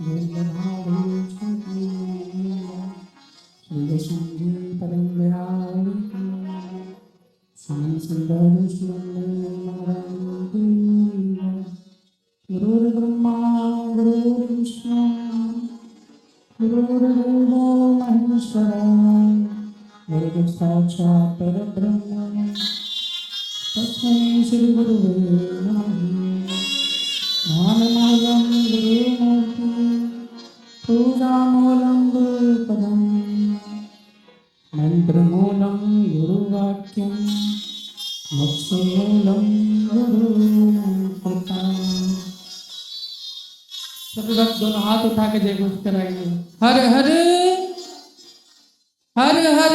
गुरुर्ब्रह्मा गुरुर्विष्णु गुरुर्देवो महेश्वरा गुरुः साक्षात् परब्रह्म तस्मै श्री गुरुवे नमः। ज्ञानमूलं गुरुमूर्ति पूजामूलं गुरुपदं मन्त्रमूलं गुरुवाक्यं मोक्षमूलं गुरुकृपा। सभी भक्त दोनों हाथ उठा के जय घोष कराएंगे। हर हर हर हर।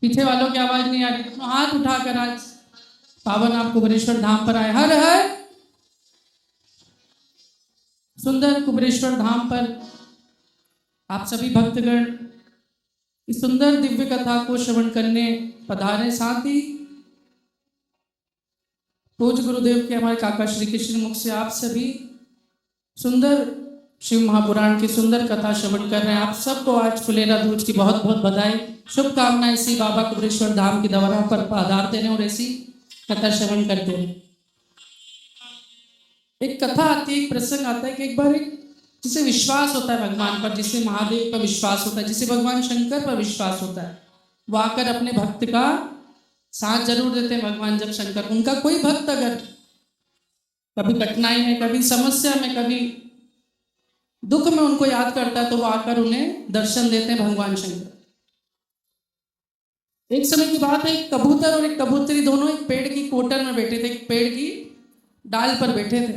पीछे वालों की आवाज नहीं आ रही, दोनों हाथ उठाकर आज पावन आप कुबेरेश्वर धाम पर आए। हर हर। सुंदर कुबेरेश्वर धाम पर आप सभी भक्तगण इस सुंदर दिव्य कथा को श्रवण करने पधारे। साथ ही पूज्य गुरुदेव के हमारे काका श्री कृष्ण मुख से आप सभी सुंदर शिव महापुराण की सुंदर कथा श्रवण कर रहे हैं। आप सबको आज फुलेरा दूज की बहुत बहुत बधाई, शुभकामनाएं। इसी बाबा कुबेरेश्वर धाम की दवरा पर पधारते रहे और ऐसी कथा श्रवण करते रहे। एक कथा आती है, एक प्रसंग आता है कि एक बार एक जिसे विश्वास होता है भगवान पर, जिसे महादेव पर विश्वास होता है, जिसे भगवान शंकर पर विश्वास होता है, वो आकर अपने भक्त का साथ जरूर देते हैं भगवान जब शंकर। उनका कोई भक्त अगर कभी कठिनाई में, कभी समस्या में, कभी दुख में उनको याद करता है तो वो आकर उन्हें दर्शन देते हैं भगवान शंकर। एक समय की बात है, एक कबूतर और एक कबूतरी दोनों एक पेड़ की कोटर में बैठे थे, एक पेड़ की डाल पर बैठे थे।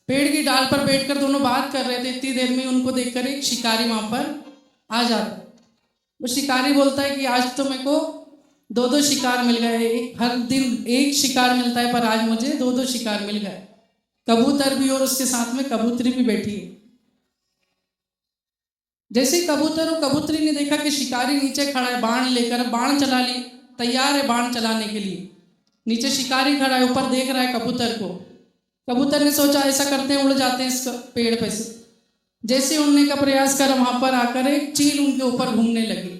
पेड़ की डाल पर बैठकर दोनों बात कर रहे थे। इतनी देर में उनको देखकर एक शिकारी वहां पर आ जाता है। वो शिकारी बोलता है कि आज तो मेरे को दो दो शिकार मिल गए। हर दिन एक शिकार मिलता है पर आज मुझे दो दो शिकार मिल गए। कबूतर भी और उसके साथ में कबूतरी भी बैठी है। जैसे ही कबूतर और कबूतरी ने देखा कि शिकारी नीचे खड़ा है बाण लेकर, बाण चला ली, तैयार है बाण चलाने के लिए। नीचे शिकारी खड़ा है, ऊपर देख रहा है कबूतर को। कबूतर ने सोचा ऐसा करते हैं उड़ जाते हैं इस पेड़ पे से। जैसे उड़ने का प्रयास कर वहां पर आकर एक चील उनके ऊपर घूमने लगी।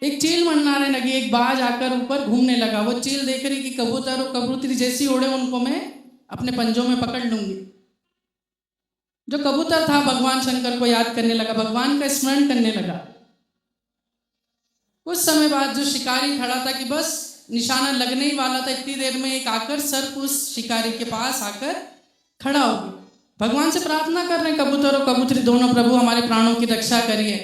एक चील मंडराने लगी, एक बाज आकर ऊपर घूमने लगा। वो चील देख रही कि कबूतर और कबूतरी जैसी उड़े उनको मैं अपने पंजों में पकड़ लूंगी। जो कबूतर था भगवान शंकर को याद करने लगा, भगवान का स्मरण करने लगा। कुछ समय बाद जो शिकारी खड़ा था कि बस निशाना लगने ही वाला था, इतनी देर में एक आकर सर्प उस शिकारी के पास आकर खड़ा हो गया। भगवान से प्रार्थना कर रहे हैं कबूतर और कबूतरी दोनों, प्रभु हमारे प्राणों की रक्षा करिए।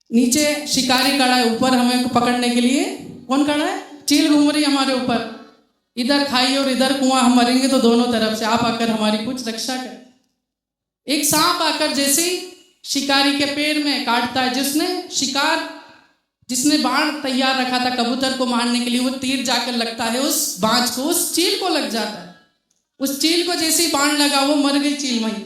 नीचे शिकारी खड़ा है, ऊपर हमें पकड़ने के लिए कौन खड़ा है? चील घूम रही हमारे ऊपर। इधर खाई और इधर कुआं, हम मरेंगे तो दोनों तरफ से, आप आकर हमारी कुछ रक्षा करें। एक सांप आकर जैसे ही शिकारी के पैर में काटता है, जिसने बाण तैयार रखा था कबूतर को मारने के लिए, वो तीर जाकर लगता है उस बाज को, उस चील को लग जाता है। उस चील को जैसे ही बाण लगा वो मर गई चील वहीं।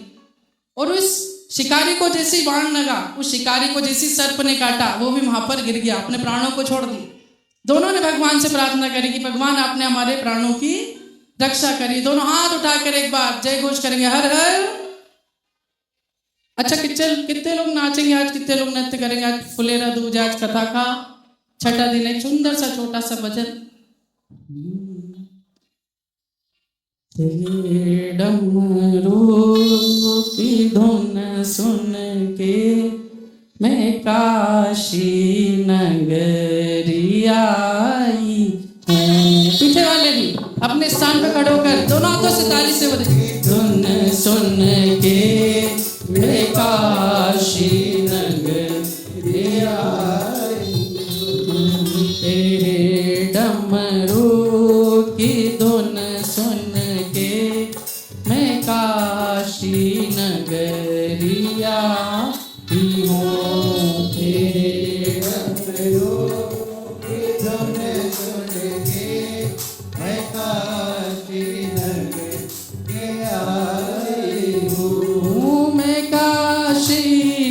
और उस शिकारी को जैसे ही बाण लगा, उस शिकारी को जैसे सर्प ने काटा, वो भी वहां पर गिर गया, अपने प्राणों को छोड़ दी। दोनों ने भगवान से प्रार्थना करी कि भगवान आपने हमारे प्राणों की रक्षा करी। दोनों हाथ उठाकर एक बार जय घोष करेंगे, हर हर। अच्छा, कितने लोग नाचेंगे आज? कितने लोग नृत्य करेंगे आज? फुलेरा दूज, आज कथा का छठा दिन है। सुंदर सा छोटा सा भजन। डमरू की धुन सुन के मैं काशी नगरी आई हूँ। पीछे वाले भी अपने स्थान पर खड़े होकर दोनों हाथों से ताली से बजाएं। धुन सुन के मैं काशी नगरी आई हूँ। तेरे डमरू की धुन सुन के मैं काशी नगरी आई हूँ। तेरे डमरू की धुन सुन के मैं काशी नगरी आई हूँ। मैं काशी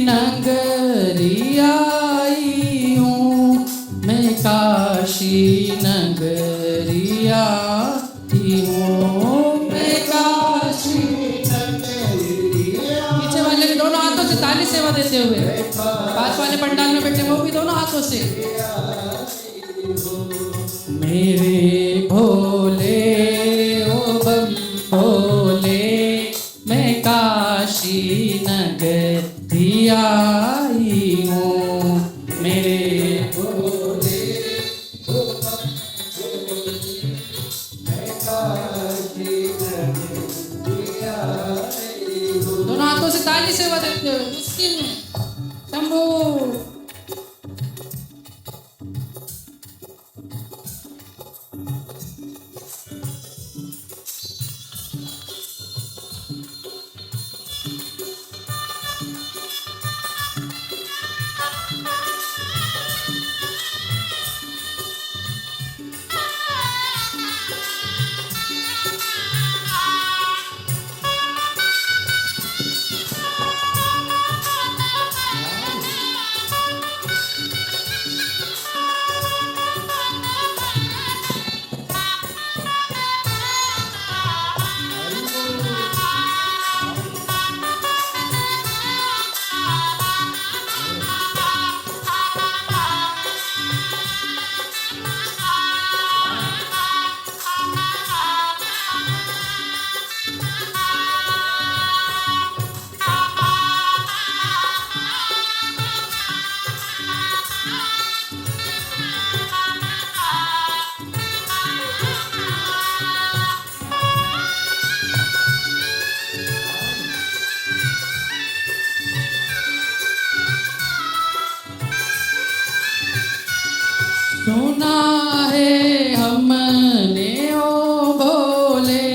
नगरी आई हूँ। मैं काशी नगरी आई हूँ। मैं काशी हैं वो भी दोनों हाथों से। मेरे भोले ओ बम भोले, मैं काशी नगरी आई हूँ। मेरे भोले ओ बम भोले, मैं काशी नगरी आई हूँ। दोनों हाथों से ताली से बजाते हुए मुश्किल में शंभू। सुना है हमने ओ भोले,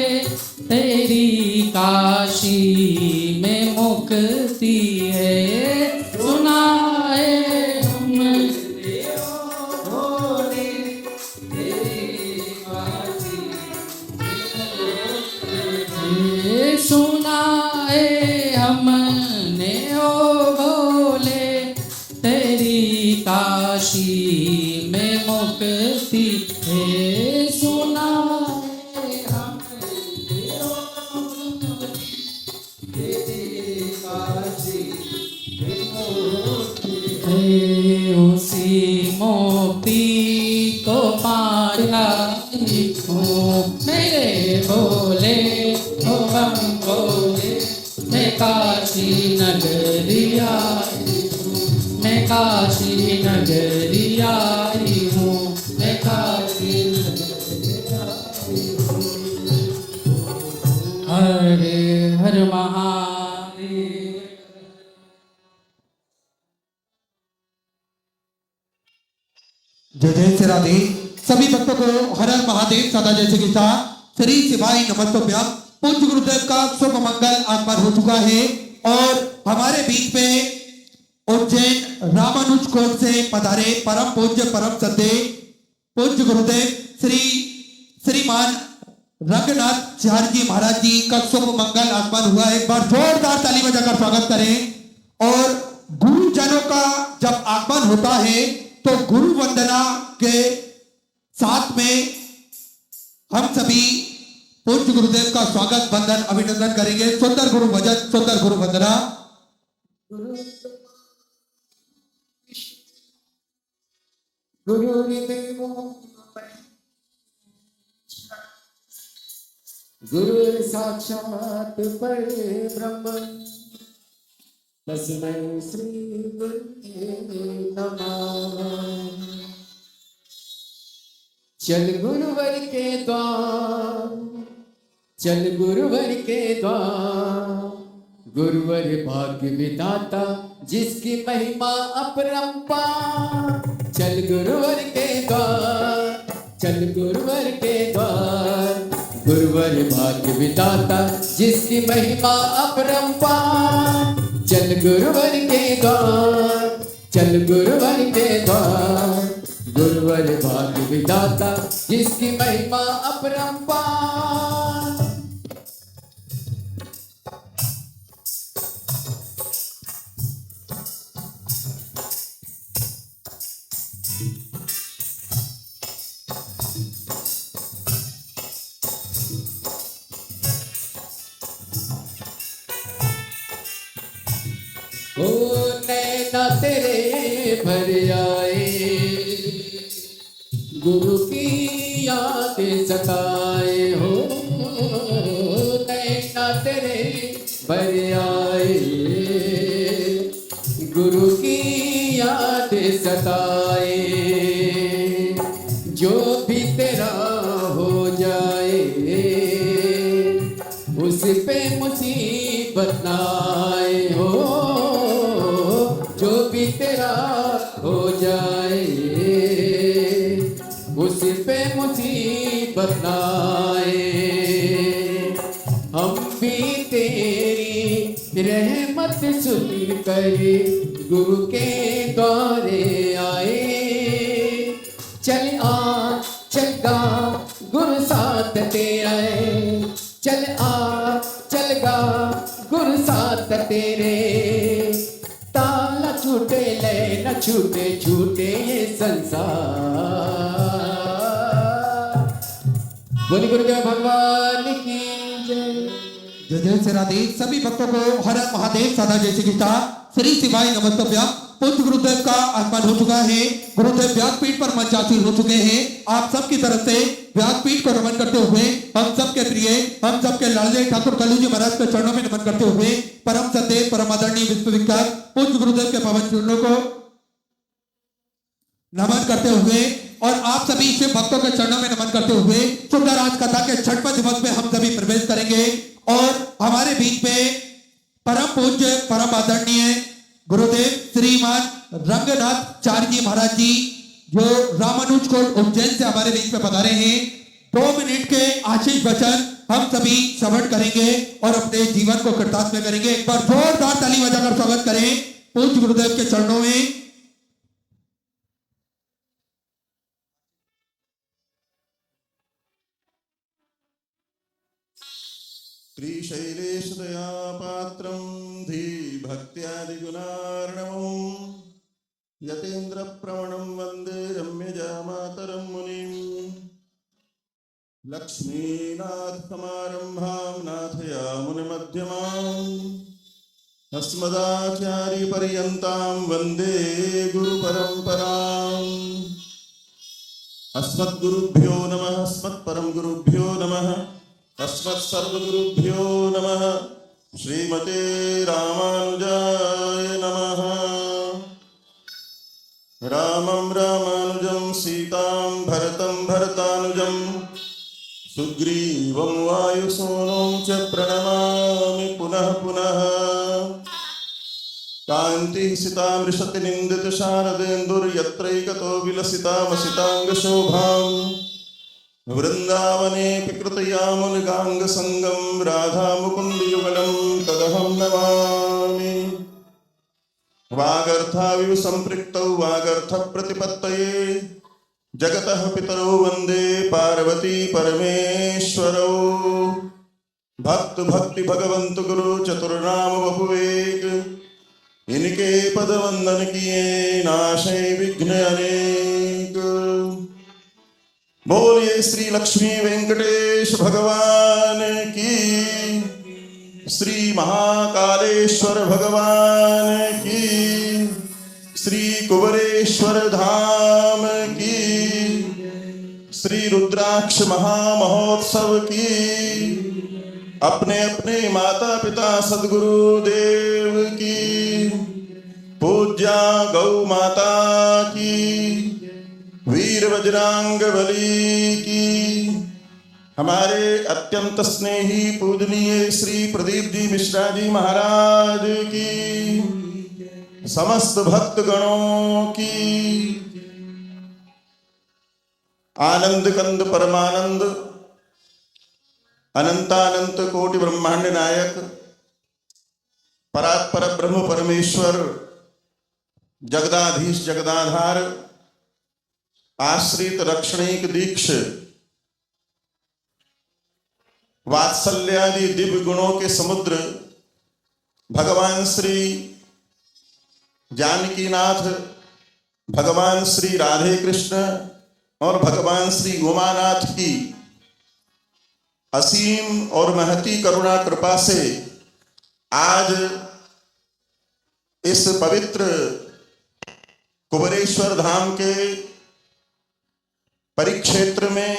तेरी काशी में मुक्ति है। सुना है हमने ओ भोले, तेरी काशी में मुक्ति है। सुना है हमने ओ भोले, तेरी काशी में मुक्ति है। सुना है हमने ओ भोले, तेरी काशी में मुक्ति है। उसी मुक्ति को पाया हूँ। मेरे भोले ओ बम भोले, मैं काशी नगरी आई हूँ। मैं काशी नगरी आई हूँ। मैं काशी नगरी आई हूँ। हर हर महादेव। जय जय श्री राधे। सभी भक्तों को हर हर महादेव सदा जैसे के साथ श्री शिवाय नमस्तोभ्यम। पूज्य गुरुदेव का शुभ मंगल आगमन हो चुका है और हमारे बीच में उज्जैन रामानुज कोट से पधारे परम पूज्य परम श्रद्धेय पूज्य गुरुदेव श्रीमान रंगनाथ चार्य जी महाराज जी का शुभ मंगल आगमन हुआ है। एक बार जोरदार ताली बजाकर स्वागत करें। और गुरुजनों का जब आगमन होता है तो गुरु वंदना के साथ में हम सभी पूज्य गुरुदेव का स्वागत वंदन अभिनंदन करेंगे। सुंदर गुरु भजन, सुंदर गुरु वंदना। गुरु साक्षात परब्रह्म, तस्मै श्री गुरुवे नमः। चल गुरुवर के द्वार, चल गुरुवर के द्वार, गुरुवर भाग्य विधाता जिसकी महिमा अपरंपार। चल गुरुवर के द्वार, चल गुरुवर के द्वार, गुरुवर भाग्य विधाता जिसकी महिमा अपरंपार। चल गुरुवर के द्वार, चल गुरुवर के द्वार, गुरुवर भाग्य विधाता जिसकी महिमा अपरंपार। ओ नैना तेरे भर आए, गुरु की याद सताए हो, नैना तेरे भर आए, गुरु की याद सताए, जो भी तेरा हो जाए उस पे मुसीबत ना आए हो, जो भी तेरा हो जाए उस पे मुसीबत ना आए, हम भी तेरी रहमत सुन कर गुरु के द्वारे आए, चल आ चल गा गुरु साथ तेरा है, चल आ चल गा गुरु साथ तेरे, ताला छूटे ले न छूटे छूटे ये संसार। बोली गुरुदेव भगवान की जय। जय जय श्री राधे। सभी भक्तों को हर हर महादेव सदा जय श्री कृष्णा श्री शिवाय नमस्तभ्यम। पूज्य गुरुदेव का आगमन हो चुका है, गुरुदेव व्यासपीठ पर मंचासीन हो चुके हैं। आप सबकी तरफ से व्यासपीठ को नमन करते हुए हम सबके प्रिय, हम सबके लाडले ठाकुर कलुजी महाराज के चरणों में नमन करते हुए परम सत्य परम आदरणीय विश्वविख्यात पूज्य गुरुदेव के पवन चरणों को नमन करते हुए और आप सभी शिव भक्तों के चरणों में नमन करते हुए सुंदराज कथा के छठवें दिवस में हम सभी प्रवेश करेंगे। और हमारे बीच में परम पूज्य परम आदरणीय गुरुदेव श्रीमान रंगनाथ चार्य जी महाराज जी जो रामानुज कोट उज्जैन से हमारे बीच में पधारे हैं। 2 मिनट के आशीष वचन हम सभी श्रवण करेंगे और अपने जीवन को कृतार्थ करेंगे। एक बार जोरदार ताली बजाकर स्वागत करें पूज्य गुरुदेव के चरणों में। श्रीशैलेशदया पात्रं धीभक्त्यादिगुणार्णवं यतेन्द्रप्रवणं वन्दे रम्यजामातरं मुनिं। लक्ष्मीनाथसमारम्भां नाथयामुनिमध्यमाम् अस्मदाचार्यपर्यन्तां वन्दे गुरुपरम्पराम्। अस्मद्गुरुभ्यो नमः, अस्मत्परम गुरुभ्यो नमः, अस्मत्सर्वगुरुभ्यो नमः। श्रीमते रामानुजाय नमः। रामं रामानुजं सीतां भरतं भरतानुजं सुग्रीवं वायुसूनुं च प्रणमामि पुनः पुनः। कान्तिः सितामृशति निन्दितशारदेन्दुर्यत्रैकतो विलसितामसिताङ्गशोभाम् वृन्दावनेऽपि कृतयामुनिगाङ्गसङ्गं राधामुकुन्दयुगलं तदहं नमामि। वागर्थाविव सम्पृक्तौ वागर्थप्रतिपत्तये जगतः पितरौ वन्दे पार्वती परमेश्वरौ। भक्त भक्ति भगवंत गुरु चतुर्नाम वपुवेग इनके पद वंदन किए नाशे विघ्न अनेक। बोलिए श्री लक्ष्मी वेंकटेश भगवान की, श्री महाकालेश्वर भगवान की, श्री कुबरेश्वर धाम की, श्री रुद्राक्ष महामहोत्सव की। अपने अपने माता पिता सदगुरु देव की, पूज्या गौ माता की, वीर बजरंग बली की, हमारे अत्यंत स्नेही पूजनीय श्री प्रदीप जी मिश्रा जी महाराज की, समस्त भक्त गणों की। आनंद कंद परमानंद अनंतानंत कोटि ब्रह्मांड नायक परात्पर ब्रह्म परमेश्वर जगदाधीश जगदाधार आश्रित रक्षणिक दीक्ष वात्सल्यादि दिव्य गुणों के समुद्र भगवान श्री जानकीनाथ, भगवान श्री राधे कृष्ण और भगवान श्री उमानाथ की असीम और महती करुणा कृपा से आज इस पवित्र कुबेरेश्वर धाम के परिक्षेत्र में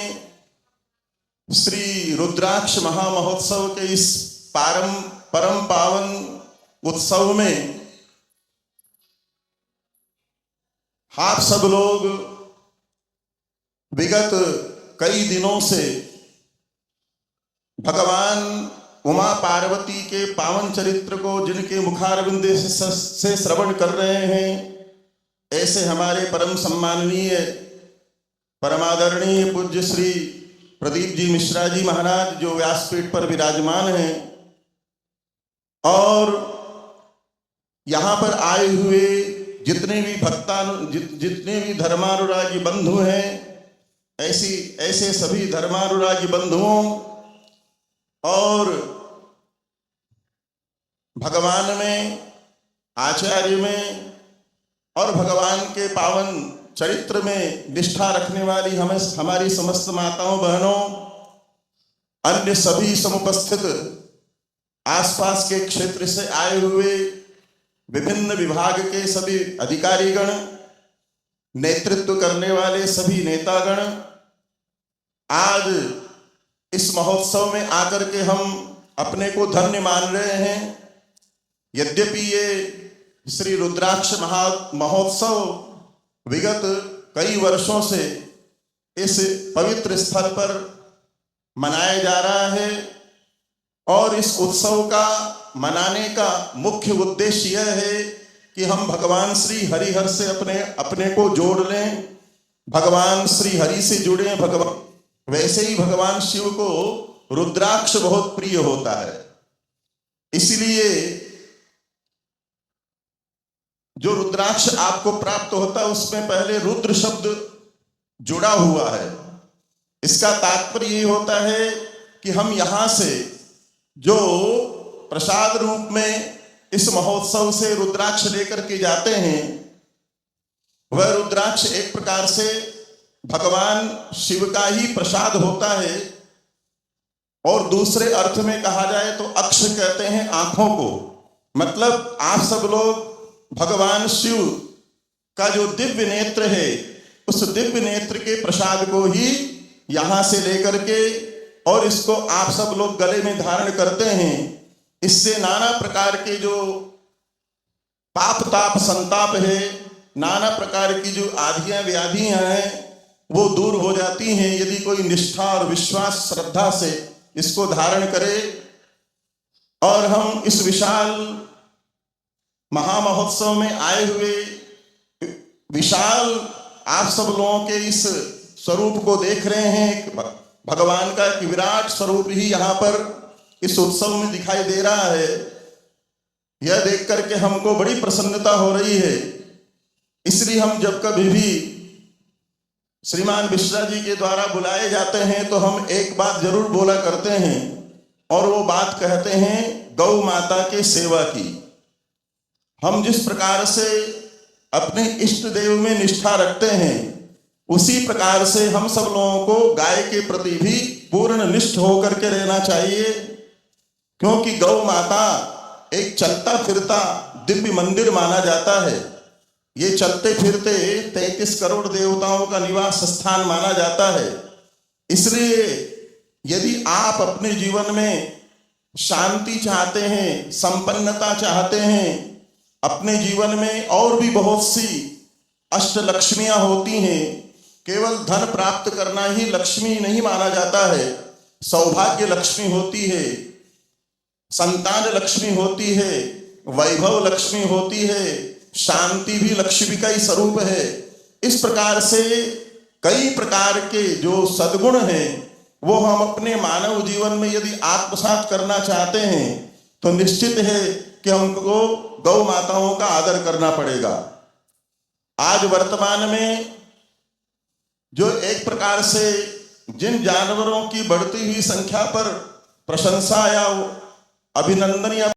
श्री रुद्राक्ष महामहोत्सव के इस परम पावन उत्सव में आप सब लोग विगत कई दिनों से भगवान उमा पार्वती के पावन चरित्र को जिनके मुखारविंद से श्रवण कर रहे हैं, ऐसे हमारे परम सम्माननीय परमादरणीय पूज्य श्री प्रदीप जी मिश्रा जी महाराज जो व्यासपीठ पर विराजमान हैं, और यहाँ पर आए हुए जितने भी धर्मानुरागी बंधु हैं, ऐसे सभी धर्मानुरागी बंधुओं और भगवान में, आचार्य में और भगवान के पावन चरित्र में निष्ठा रखने वाली हमारी समस्त माताओं बहनों, अन्य सभी समुपस्थित आसपास के क्षेत्र से आए हुए विभिन्न विभाग के सभी अधिकारीगण, नेतृत्व करने वाले सभी नेतागण, आज इस महोत्सव में आकर के हम अपने को धन्य मान रहे हैं। यद्यपि ये श्री रुद्राक्ष महोत्सव विगत कई वर्षों से इस पवित्र स्थल पर मनाया जा रहा है, और इस उत्सव का मनाने का मुख्य उद्देश्य यह है कि हम भगवान श्री हरिहर से अपने को जोड़ लें, भगवान श्री हरि से जुड़े। वैसे ही भगवान शिव को रुद्राक्ष बहुत प्रिय होता है, इसलिए जो रुद्राक्ष आपको प्राप्त होता है उसमें पहले रुद्र शब्द जुड़ा हुआ है। इसका तात्पर्य ये होता है कि हम यहां से जो प्रसाद रूप में इस महोत्सव से रुद्राक्ष लेकर के जाते हैं, वह रुद्राक्ष एक प्रकार से भगवान शिव का ही प्रसाद होता है, और दूसरे अर्थ में कहा जाए तो अक्ष कहते हैं आंखों को। मतलब आप सब लोग भगवान शिव का जो दिव्य नेत्र है, उस दिव्य नेत्र के प्रसाद को ही यहां से लेकर के, और इसको आप सब लोग गले में धारण करते हैं। इससे नाना प्रकार के जो पाप ताप संताप है, नाना प्रकार की जो आधियां व्याधियां हैं, वो दूर हो जाती हैं यदि कोई निष्ठा और विश्वास श्रद्धा से इसको धारण करे। और हम इस विशाल महामहोत्सव में आए हुए विशाल आप सब लोगों के इस स्वरूप को देख रहे हैं। भगवान का एक विराट स्वरूप ही यहाँ पर इस उत्सव में दिखाई दे रहा है। यह देख करके हमको बड़ी प्रसन्नता हो रही है। इसलिए हम जब कभी भी श्रीमान मिश्रा जी के द्वारा बुलाए जाते हैं तो हम एक बात जरूर बोला करते हैं, और वो बात कहते हैं गौ माता के सेवा की। हम जिस प्रकार से अपने इष्ट देव में निष्ठा रखते हैं, उसी प्रकार से हम सब लोगों को गाय के प्रति भी पूर्ण निष्ठ होकर के रहना चाहिए, क्योंकि गौ माता एक चलता फिरता दिव्य मंदिर माना जाता है। ये चलते फिरते 33 करोड़ देवताओं का निवास स्थान माना जाता है। इसलिए यदि आप अपने जीवन में शांति चाहते हैं, संपन्नता चाहते हैं, अपने जीवन में और भी बहुत सी अष्ट लक्ष्मियां होती हैं। केवल धन प्राप्त करना ही लक्ष्मी नहीं माना जाता है। सौभाग्य लक्ष्मी होती है, संतान लक्ष्मी होती है, वैभव लक्ष्मी होती है, शांति भी लक्ष्मी का ही स्वरूप है। इस प्रकार से कई प्रकार के जो सद्गुण हैं, वो हम अपने मानव जीवन में यदि आत्मसात करना चाहते हैं तो निश्चित है कि हमको गौ माताओं का आदर करना पड़ेगा। आज वर्तमान में जो एक प्रकार से जिन जानवरों की बढ़ती हुई संख्या पर प्रशंसा या अभिनंदन या